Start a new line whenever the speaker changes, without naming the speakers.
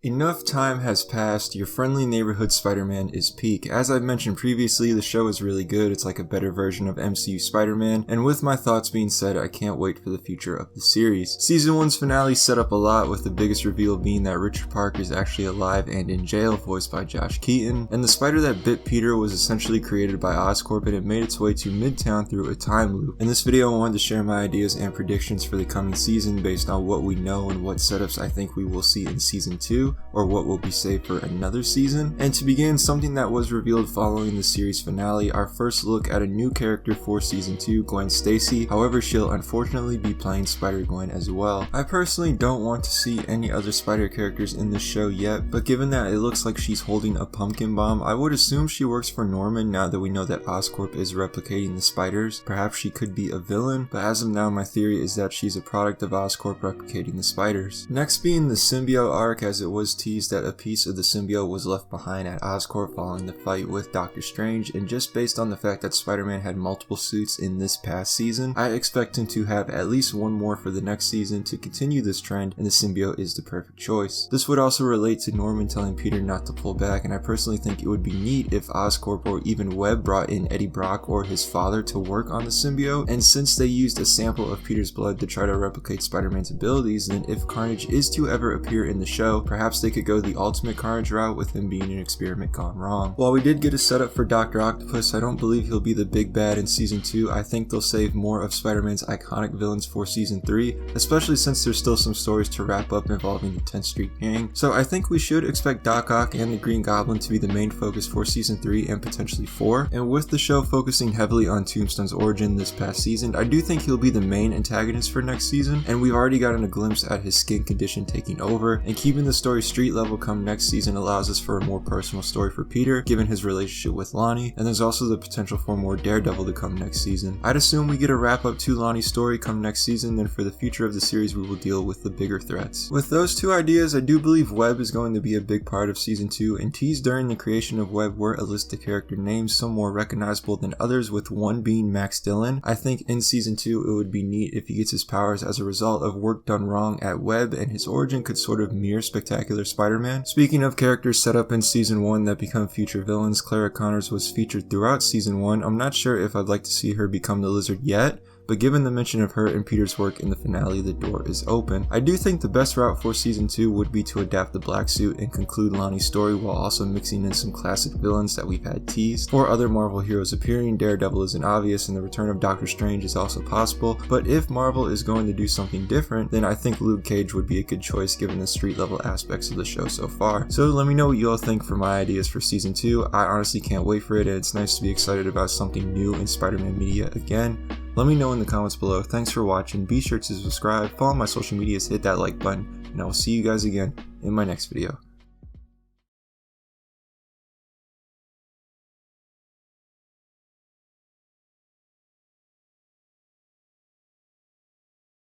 Enough time has passed, your friendly neighborhood Spider-Man is peak. As I've mentioned previously, the show is really good, it's like a better version of MCU Spider-Man, and with my thoughts being said, I can't wait for the future of the series. Season 1's finale set up a lot, with the biggest reveal being that Richard Parker is actually alive and in jail, voiced by Josh Keaton, and the spider that bit Peter was essentially created by Oscorp and it made its way to Midtown through a time loop. In this video I wanted to share my ideas and predictions for the coming season based on what we know and what setups I think we will see in Season 2, or what will be saved for another season. And to begin, something that was revealed following the series finale, our first look at a new character for Season 2, Gwen Stacy. However, she'll unfortunately be playing Spider-Gwen as well. I personally don't want to see any other Spider characters in this show yet, but given that it looks like she's holding a pumpkin bomb, I would assume she works for Norman now that we know that Oscorp is replicating the spiders. Perhaps she could be a villain, but as of now my theory is that she's a product of Oscorp replicating the spiders. Next being the symbiote arc, as it was teased that a piece of the symbiote was left behind at Oscorp following the fight with Doctor Strange, and just based on the fact that Spider-Man had multiple suits in this past season, I expect him to have at least one more for the next season to continue this trend, and the symbiote is the perfect choice. This would also relate to Norman telling Peter not to pull back, and I personally think it would be neat if Oscorp or even Webb brought in Eddie Brock or his father to work on the symbiote, and since they used a sample of Peter's blood to try to replicate Spider-Man's abilities, then if Carnage is to ever appear in the show, perhaps they could go the ultimate Carnage route with him being an experiment gone wrong. While we did get a setup for Dr. Octopus, I don't believe he'll be the big bad in Season 2. I think they'll save more of Spider-Man's iconic villains for Season 3, especially since there's still some stories to wrap up involving the 10th Street Gang. So I think we should expect Doc Ock and the Green Goblin to be the main focus for Season 3 and potentially 4. And with the show focusing heavily on Tombstone's origin this past season, I do think he'll be the main antagonist for next season, and we've already gotten a glimpse at his skin condition taking over, and keeping the story street level come next season allows us for a more personal story for Peter, given his relationship with Lonnie, and there's also the potential for more Daredevil to come next season. I'd assume we get a wrap up to Lonnie's story come next season, then for the future of the series we will deal with the bigger threats. With those two ideas, I do believe Webb is going to be a big part of Season 2, and teased during the creation of Webb were a list of character names, some more recognizable than others, with one being Max Dillon. I think in Season 2 it would be neat if he gets his powers as a result of work done wrong at Webb, and his origin could sort of mirror Spectacular Spider-Man. Speaking of characters set up in Season 1 that become future villains, Clara Connors was featured throughout Season 1. I'm not sure if I'd like to see her become the Lizard yet, but given the mention of her and Peter's work in the finale, the door is open. I do think the best route for Season 2 would be to adapt the black suit and conclude Lonnie's story while also mixing in some classic villains that we've had teased. For other Marvel heroes appearing, Daredevil isn't obvious and the return of Doctor Strange is also possible, but if Marvel is going to do something different, then I think Luke Cage would be a good choice given the street level aspects of the show so far. So let me know what you all think for my ideas for Season 2. I honestly can't wait for it, and it's nice to be excited about something new in Spider-Man media again. Let me know in the comments below. Thanks for watching. Be sure to subscribe, follow my social medias, hit that like button, and I will see you guys again in my next video.